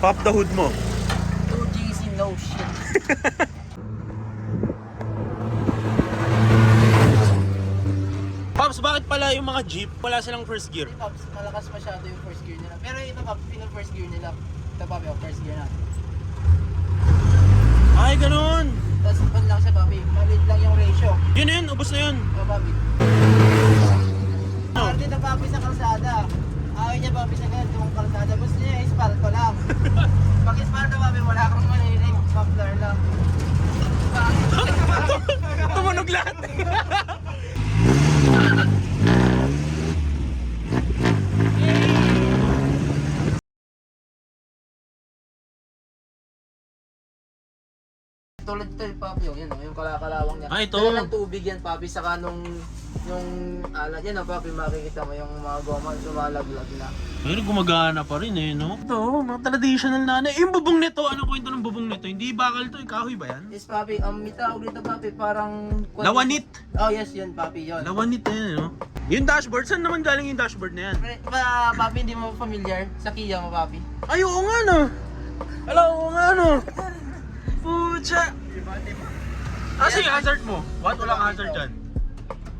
Pop the hood mo. 2GC no shit. Pops, bakit pala yung mga jeep wala silang first gear? Pops, malakas masyado yung first gear nila. Pero ito Pops, pinang first gear nila. Ito Pops, yung first gear na. Ay, ganun. Tapos pan lang siya Pops, maliit lang yung ratio. Yun na yun, ubos na yun. Ito Pops. Party na Pops sa kalsada. Ayaw niya Pops sa ganitong kalsada. Gusto niya ispalto lang. Pag ispalto Pops, wala kang manilig. Muffler lang. Tumunog lahat. Tulad ito yung Papi, yung kalakalawang niya. Ah, ito. Dala ng tubig yan Papi, saka nung yung alat yan Papi, makikita mo yung mga goma sumalaglag na. Pero gumagana pa rin eh, no? Ito, mga traditional na ano. Yung bubong nito, ano kwento ng bubong nito? Hindi bakal to, kahoy ba yan? Yes Papi, may tawag dito Papi, parang... Lawanit. Oh yes, yun Papi, yun. Lawanit eh, no? Yung dashboard, saan naman galing yung dashboard na yan? Papi, hindi mo familiar sa Kia mo Papi? Ay, oo nga no. Hello, oo nga no. Pucha. Asa yung hazard mo? What? Walang hazard dyan.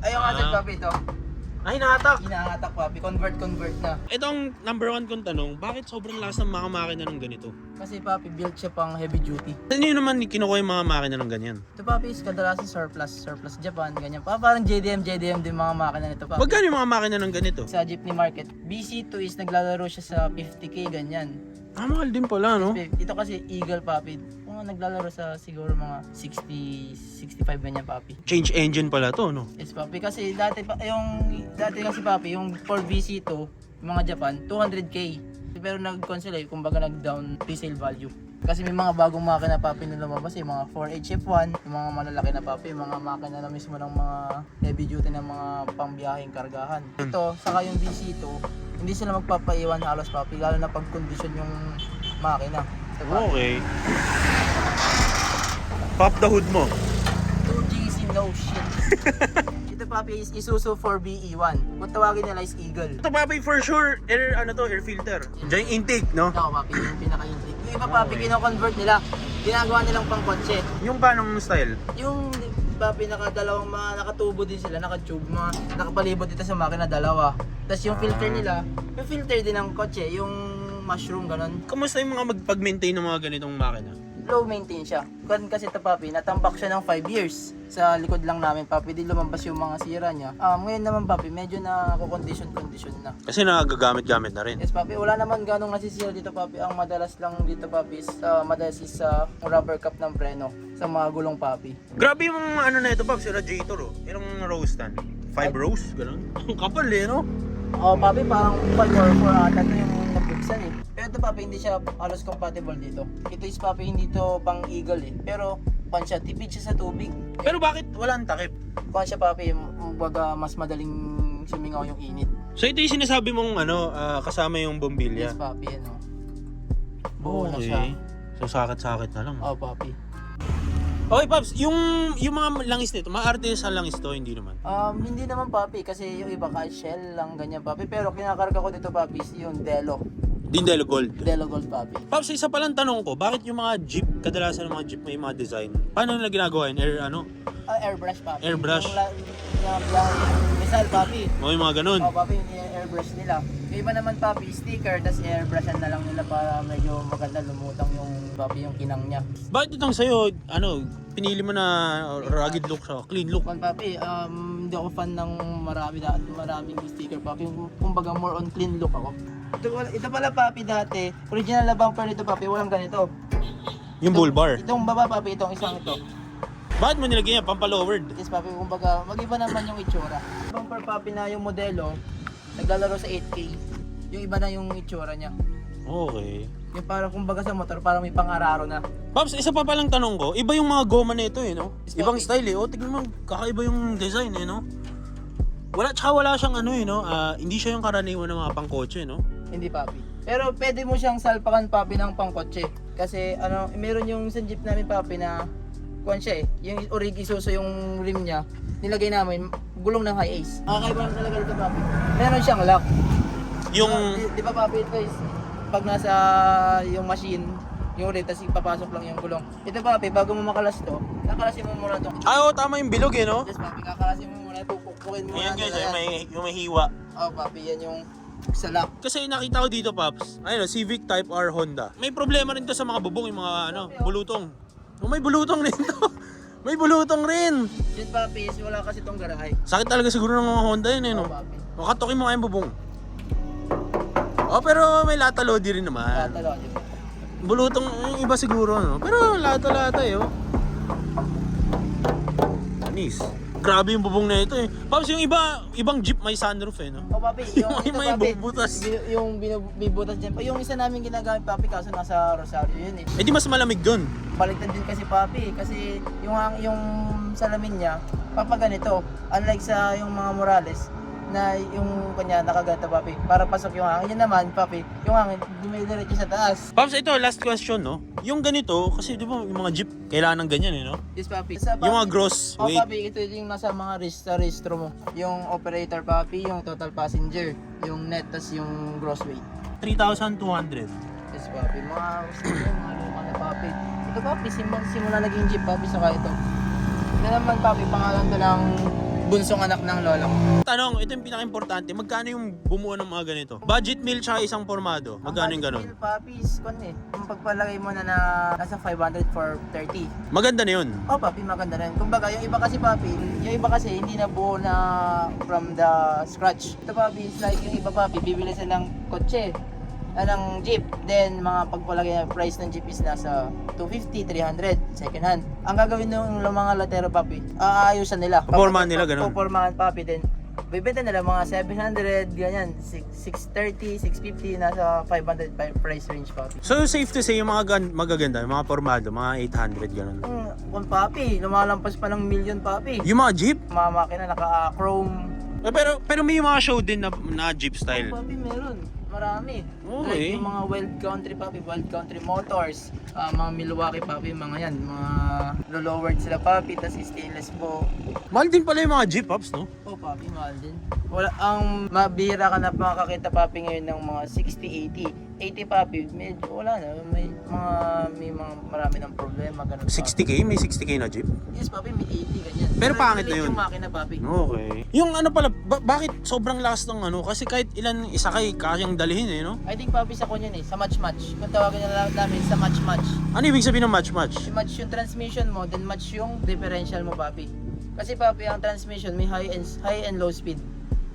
Ay, yung hazard Papi ito. Ay, nahatak. Hinahatak Papi, convert na. Itong number one kong tanong, bakit sobrang lakas ng mga makina ng ganito? Kasi Papi, built siya pang heavy duty. Saan nyo naman kinukuha yung mga makina ng ganyan? Ito Papi, is kadalasan surplus Japan, ganyan. Parang JDM din mga makina nito Papi. Magkano yung mga makina ng ganito? Sa jeepney market, BC2 is naglalaro siya sa 50k, ganyan. Ah, mahal din pala, no? Ito kasi Eagle Papi, mga naglalaro sa siguro mga 60, 65 ganyan Papi. Change engine pala to, no? Yes Papi, kasi dati kasi Papi, yung 4BC2, yung mga Japan, 200k. Pero nag-cancel kumbaga nag-down resale value. Kasi may mga bagong makina Papi na lumabas, yung mga 4HF1, yung mga malalaki na Papi, yung mga makina na mismo ng mga heavy duty ng mga pangbiyaheng kargahan. Ito, saka yung BC2, hindi sila magpapaiwan halos Papi, lalo na pag kondisyon yung makina. Ito, Papi. Okay. Pop the hood mo. 2GC no shit. Ito Papi is Isuzu 4BE1. Kung tawagin nila is Eagle. Ito papi, for sure, air filter. Diyan yung intake, no? Ito Papi, yung pinaka-intake. Yung iba Papi, kino-convert nila. Ginagawa nilang pang kotse. Yung panong style? Yung Papi, nakatubo din sila, naka-tube, nakapalibot dito sa makina, dalawa. Tapos yung filter nila, yung filter din ng kotse, yung mushroom, ganon. Kamusta yung mga magpag-maintain ng mga ganitong makina? Low maintain siya. Kasi ito Papi, natambak siya ng 5 years. Sa likod lang namin Papi, di lumabas yung mga sira niya. Ngayon naman Papi, medyo na condition na. Kasi nagagamit-gamit na rin. Yes Papi, wala naman ganong nasisira dito Papi. Ang madalas lang dito Papi is sa rubber cap ng preno sa mga gulong Papi. Grabe yung ano na ito, Pops, yung radiator, oh. Ilang rows tan? 5 rows? Ganun? Ang kapal eh, no? Papi, parang 5 or 4 ata ito yung nabuksan eh. Pero ito Papi, hindi siya halos compatible dito. Ito is Papi, hindi to pang Eagle eh. Pero tipid siya sa tubig. Pero bakit walang takip? Siya Papi, baga mas madaling sumingaw yung init. So ito yung sinasabi mong kasama yung bombilya? Yes Papi, buo na siya. So sakit-sakit na lang. Papi. Okay, Pops, yung mga langis nito, maarte sa langis to, hindi naman? Hindi naman Papi, kasi yung iba kahit shell lang ganyan Papi. Pero kinakarga ko dito Papi is yung Delo Gold. Delo Gold Papi. Pops, isa palang tanong ko, bakit yung mga jeep, kadalasan ng mga jeep may mga design, paano nila ginagawa yun? Airbrush Papi. Airbrush. Yung missile Papi. Yung mga ganun? Papi, yung airbrush nila. Yung iba naman Papi, sticker, tas airbrushan na lang nila para medyo maganda lumutang yung Papi yung kinang niya. Bakit itong sa'yo, pinili mo na rugged look siya, clean look? Papi, hindi ako fan ng maraming sticker Papi. Kumbaga more on clean look ako. Ito pala Papi dati, original na bumper nito Papi, walang ganito. Yung bull bar? Itong baba Papi, itong isang ito. Bakit mo nilagyan yan? Pampalowered? Yes Papi, kumbaga mag-iba naman yung itsura. Bumper Papi na yung modelo, naglalaro sa 8K. Yung iba na yung itsura niya. Okay. Yung parang kumbaga sa motor, parang may pang-araro na. Pops, isa pa palang tanong ko, iba yung mga goma na ito no? Yes, Ibang Papi. style tignan mo, kakaiba yung design no? Wala siyang hindi siya yung karaniwan ng mga pangkotse, no? Hindi Papi. Pero pwede mo siyang salpakan Papi ng pangkotse. Kasi meron yung sa jeep namin Papi na siya yung orig Isuzu yung rim niya, nilagay namin gulong ng high ace. Kakaiba lang talaga dito Papi. Meron siyang lock. Yung... Di ba Papi, ito is pag nasa yung machine, yung rim, tapos ipapasok lang yung gulong. Ito papi, bago mo makalas to, kakalasin mo muna to. Ah, oo, tama yung bilog eh, no? Yes papi, kakalasin mo muna, pupukpukin mo Ayan muna. guys, nila yung may hiwa. Oh papi, yan yung sa lock. Kasi nakita ko dito, Paps, ayun, Civic Type R Honda. May problema rin to sa mga bubong, yung mga bulutong. Oh, may bulutong rin to. May bulutong rin. Yun papi, wala kasi tong garahe. Sakit talaga siguro ng mga Honda yun eh, no? Oh papi. Makatokin mo nga yung bubong. Oh, pero may lata-lodi rin naman. Tatalo, di ba? Bulutong, yung iba siguro, no? Pero lata-lata eh, oh. Anis. Grabe yung bubong na ito eh. Paps, yung ibang jeep may sunroof eh, no? Oh papi, yung ito May papi, bubutas. yung binubutas dyan. Yung isa namin ginagamit papi, kaso nasa Rosario yun eh. Eh di mas malamig dun. Baliktad din kasi papi, kasi yung salamin niya, papaganito. Unlike sa yung mga Morales, na yung kanya nakaganto papi, para pasok yung hangin. Yun naman papi, yung hangin dumidiretso sa taas. Paps, ito, last question, no? Yung ganito, kasi di ba yung mga jeep, kailangan ng ganyan eh, no? Yes papi. Sa, papi Yung mga gross oh weight. papi, ito yung nasa mga registro mo. Yung operator papi, yung total passenger, yung net, tas yung gross weight. 3,200. Yes papi, mga luma na papi. Ito papi, simula naging jeep papi, saka ito. Ito naman papi, pangalan to ng bunsong anak ng lola ko. Tanong, ito yung pinaka-importante, magkano yung bumuo ng mga ganito? Budget meal tsaka isang formado, magkano yung ganun? Ang papi is kung pagpalagay mo na nasa 500 for 30. Maganda na yun. Oh papi, maganda rin. Kumbaga, yung iba kasi hindi na buo na from the scratch. Ito papi is like yung iba papi, bibili sila ng kotse, ng jeep. Then, mga pagpalagay na price ng jeep is nasa 250, 300, second hand. Ang gagawin ng mga latero papi, aayusan nila. Pupormahan nila, ganun. Pupormahan papi, then bibenta nila mga 700, ganyan, 630, 650, nasa 500 price range papi. So safe to say, yung mga magaganda, yung mga formado, mga 800 ganun. Kung papi, lumalampas pa ng million papi. Yung mga jeep? Mga makina naka-chrome. Pero may mga show din na jeep style. Papi, meron. Marami. Okay. Like yung mga Wild Country papi, Wild Country Motors, mga Milwaukee papi, mga yan, mga lowered sila papi, tas stainless po. Mahal din pala yung mga jeep, Pops, no? Oh papi, mahal din. Wala, ang mabira ka na makakita papi ngayon ng mga 60, 80. 80 papi, medyo wala na. May mga marami ng problema, ganun papi. 60k? May 60k na jeep? Yes papi, may 80 ganyan. Pero pangit na yun. Yung makina papi. Okay. Yung ano pala, bakit sobrang lakas ng ano? Kasi kahit ilan isakay, kayang dalhin eh, no? I think papi sa kunyan eh, sa match-match. Kung tawagin na lang namin sa match-match. Ano ibig sabihin ng match-match? I-match yung transmission mo, then match yung differential mo papi. Kasi papi, ang transmission may high and low speed.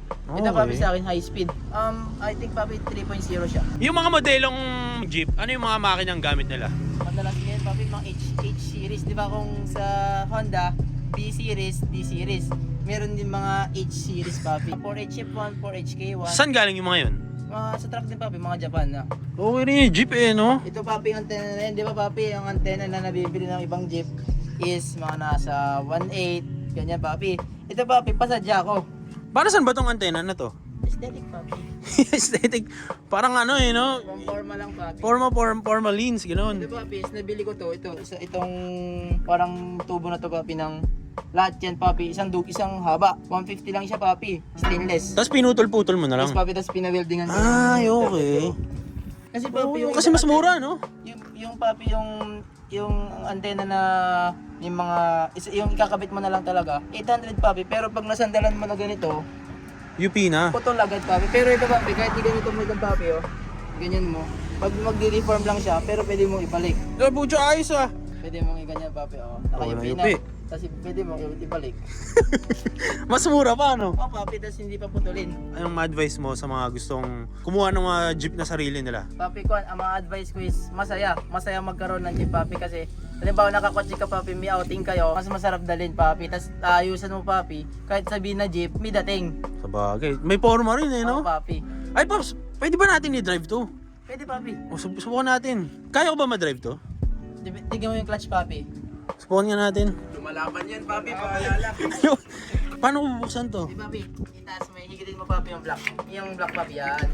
Ito papi sa akin, high speed. I think papi 3.0 siya. Yung mga modelong jeep, ano yung mga makinang gamit nila? Madalas ngayon papi, mga H series. Di ba kung sa Honda, B series, D series. Meron din mga H series papi. 4HF1, 4HK1. Saan galing yung mga yun? Sa truck din papi, mga Japan na. Okay rin yung jeep eh, no? Ito papi, ang antena na yun. Di ba papi, ang antena na nabibili ng ibang jeep is mga nasa 1.8, ganyan papi. Ito papi, pasadya ko. Para saan ba tong antena na to? Aesthetic papi. Aesthetic. Parang ano eh, no? Forma lang papi. Forma leans, ganoon. Ito papi, nabili ko to. Itong parang tubo na to papi ng lahat yan papi. Isang haba. 150 lang siya papi. Stainless. Tapos pinutol-putol mo na lang. Tapos papi, tapos pinaweldingan ko. Ay, okay. Kasi papi, yung Kasi mas mura, no? yung papi, yung antena na yung ikakabit mo na lang talaga 800 papi, pero pag nasandalan mo na ganito UP na. putol agad papi. Pero ito papi, kahit di ganito mo itong papi ganyan mo, pag magdi-reform lang siya, pero pwede mong ibalik, Bucho, ayos ah. pwede mong iganyan papi, naka-UP na, UP. kasi pwede mong ibalik. Mas mura pa, no? Papi, tas hindi pa putulin. Anong ma-advise mo sa mga gustong kumuha ng mga jeep na sarili nila? Papi, ang mga advice ko is masaya magkaroon ng jeep papi, kasi halimbawa nakakotse ka papi, may outing kayo, mas masarap dalhin papi, tas ayusan mo papi, kahit sabihin na jeep, may dating. Sabagay. May forma rin eh, no? Papi. Ay, Pops, pwede ba natin i-drive to? Pwede papi. O, subukan natin. Kaya ko ba ma-drive to? Tignan mo yung clutch papi. Subukan nga natin. Lumalaban yan papi, paalala. Paano ko bubuksan to? Di papi, itaas mo, higitin mo papi yung black. Yung black papi yan.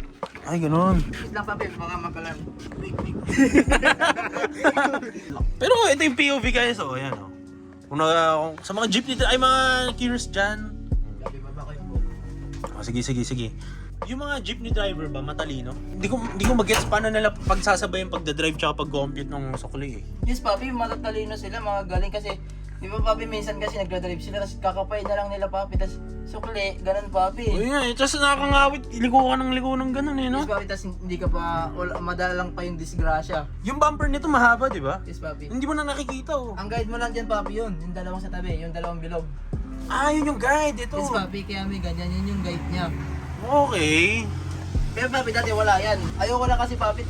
Ay, ganun. Wait lang papi, baka makalan. Pero ito yung POV guys, oh, ayan oh. Kung sa mga jeep dito, ay mga curious dyan. Sabi ba ba kayo po? Oh, sige. Yung mga jeepney driver ba, matalino? Hindi ko mag-gets paano nila pagsasabay yung pagdadrive tsaka pag-compute ng sukli eh. Yes, papi, matatalino sila, mga galing kasi, di ba papi, minsan kasi nagdadrive sila, tapos kakapay na lang nila papi, tapos sukli, ganun papi. Uy nga eh, tapos nakakangawit, liko ka ng ganun eh, no? Yes, papi, tapos hindi ka pa, madalang pa yung disgrasya. Yung bumper nito mahaba, di ba? Yes, papi. Hindi mo na nakikita oh. Ang guide mo lang dyan, papi, yun, yung dalawang sa tabi, yung dalawang bilog. Ah, yun yung guide, ito. Yes, papi, kaya may ganyan, yun yung guide niya. Okay. Pero papi, dati wala yan. Ayoko na kasi papi,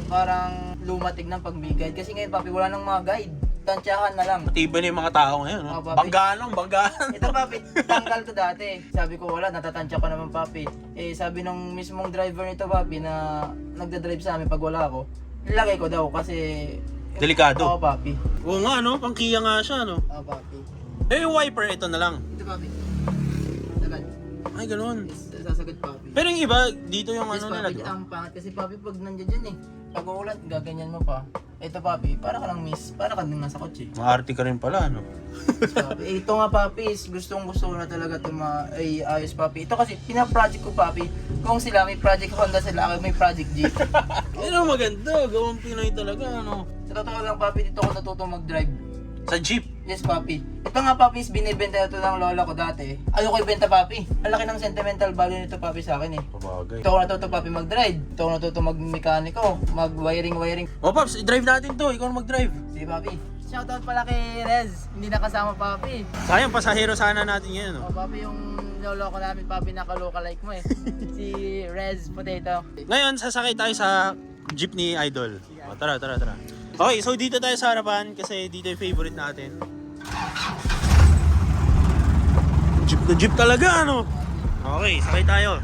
parang lumatig ng pagbigay. Kasi ngayon papi, wala nang mga guide. Tansyahan na lang. Matibay na yung mga tao ngayon, no? Oh, papi. Banggaan lang, banggaan. Ito papi, tanggal to dati. Sabi ko wala, natatansya ko naman papi. Eh sabi nung mismong driver nito papi na nagdadrive sa amin pag wala ako, nilagay ko daw kasi... Delikado. Oo papi. Oo nga, no? Pangkiya nga siya, no? Oo papi. Eh, yung wiper, ito na lang. Ito papi. Sagad. Ay, ganun. Sasagad papi. Pero yung iba, dito yung Yes, ano nila, papi, di ba? ang pangat kasi papi pag nandiyan dyan eh. Pag uulan, gaganyan mo pa. Ito papi, para ka lang miss, para ka din nasa kotse. Maarte ka rin pala, no? Yes, papi. Ito nga papi, gustong gusto ko na talaga ito ay ayos papi. Ito kasi pina-project ko papi. Kung sila may project Honda sila, ako may project Jeep. Yun ang maganda, gawang Pinoy talaga, ano? Sa totoo lang papi, dito ako natutong mag-drive. Sa jeep. Yes papi. Ito nga papi, is binibenta ito ng lola ko dati. Ayoko ibenta papi. Ang laki ng sentimental value nito papi sa akin eh. Pabagay. Ito ako natuto papi mag-drive. Ito ako natuto mag-mekaniko, mag-wiring. O, Paps, i-drive natin to. Ikaw na mag-drive. Sige papi. Shoutout pala kay Rez. Hindi nakasama papi. Sayang, pasahero sana natin yan, no? O papi, yung lolo ko namin papi naka-lookalike mo eh. Si Rez Potato. Ngayon, sasakay tayo sa jeep ni Idol. O, tara. Okay, so dito tayo sa harapan kasi dito yung favorite natin. Jeep na jeep talaga, ano? Okay, sakay tayo.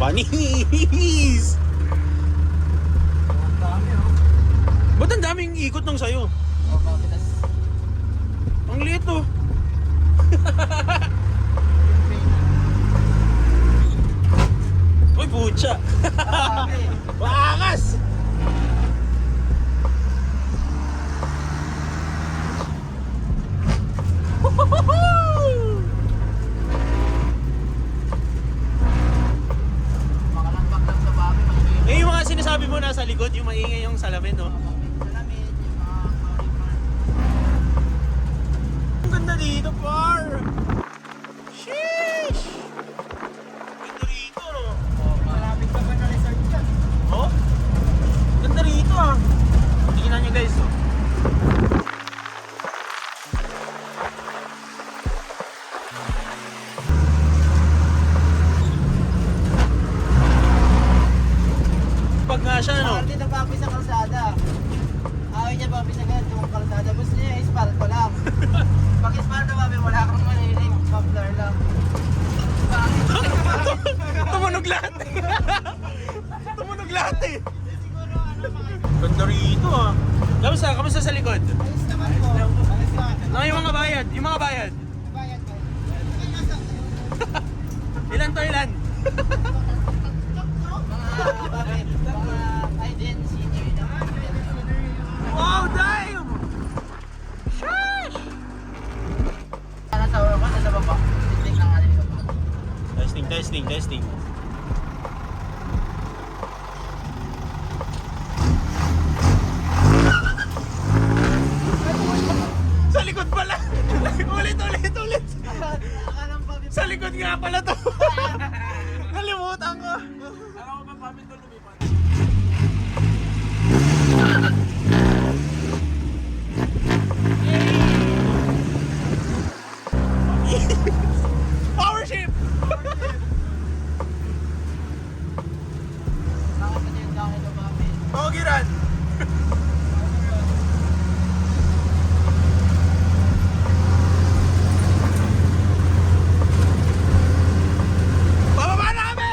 Panis! Ang dami oh. Ba't ang daming ikot ng sayo? O papi, tas Ang liit, oh. Uy, putya! papi. Bakas! Makalampak lang sa papi, maingay. Eh, yung mga sinasabi mo nasa likod, yung maingay yung salamin, no? Salamin, yung mga papi. Ang ganda dito, par! Sheesh! Ganda rito, no? Malapit ka ba na resort dyan? Oh? Ganda rito, ah. Tingnan nyo, guys, oh. Pag nga siya, no? Parang dito papi sa kalsada. Ayaw niya papi sa ganitong kalsada. Gusto niya ispalto ko lang. Pag ispalto papi, wala kang marinig. Muffler lang. Tumunog lahat eh. Tumunog lahat eh. Ganda rito ah. Kamusta sa likod? Ayos naman po. Ayos naman. Ano yung mga bayad? Yung mga bayad? Bayad ko. Ilan to ilan? Mga papi, mga kahit din senior naman. Wow, damn! Sheesh! Nasa baba, nasa baba. Testing lang natin ito. Testing. Sa likod pala! Ulit! Akalang papi. Sa likod nga pala to! Nalimutan ko! Alam ko ba papi ito lumipat? Power ship! Bakit pa yung dami ito papi? Pogiran! Bababa na kami!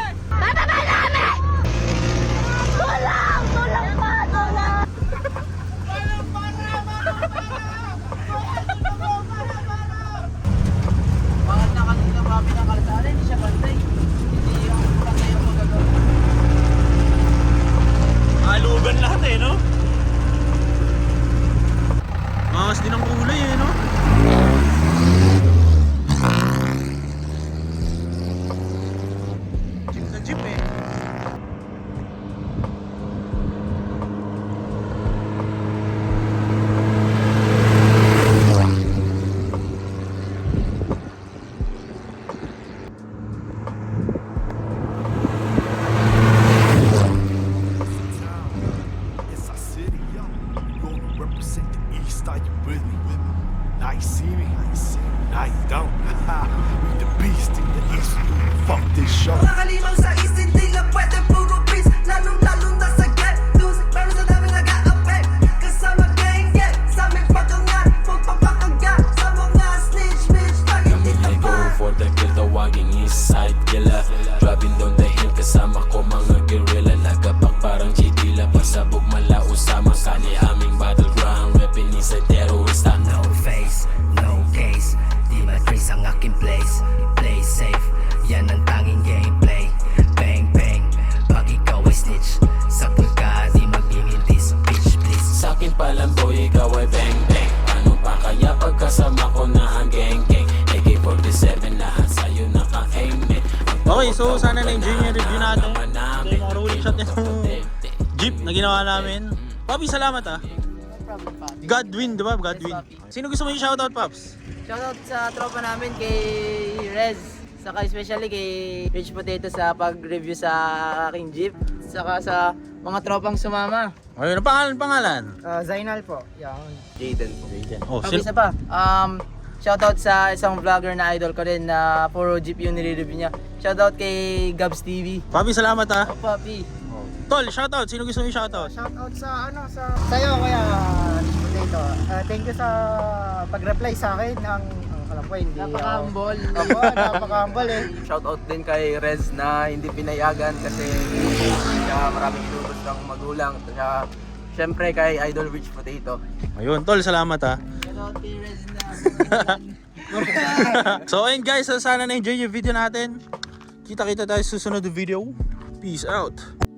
Bakit na kanina papi ng kalsada, hindi siya bantay. Hindi yung bantay yung magagawa. Alugan lahat eh, no? Mangas din ang kulay eh, no? so sana na-enjoy niyo yung review natin. Ito yung mga rolling shot nitong jeep na ginawa namin. Papi, salamat ah. No problem, Papi. Godwin, di ba? Godwin. Yes, Papi. Sino gusto mo yung shoutout, Paps? Shoutout sa tropa namin kay Rez. Saka especially kay Rich Potato sa pag-review sa aking jeep. Saka sa mga tropang sumama. Ayun, ang pangalan? Zainal po. Yan. Jaden. Oh, Okay, isa pa. Shoutout sa isang vlogger na idol ko din na puro jeep yung nire-review niya. Shoutout kay Gabs TV. Papi, salamat ah. Oh, Papi. Tol, shoutout. Sino gusto mo yung shoutout? Shoutout sa sa'yo kuya Rich Potato. Thank you sa pag-reply sa akin ng alam ko hindi. Napaka-humble. Ako, napaka-humble eh. Shoutout din kay Rez na hindi pinayagan kasi siya maraming inutos ng magulang. Kaya syempre kay Idol Rich Potato. Ayun, Tol, salamat ah. Shoutout kay Rez na. So ayun guys, sana na-enjoy yung video natin. Kita-kita tayo sa susunod na video. Peace out.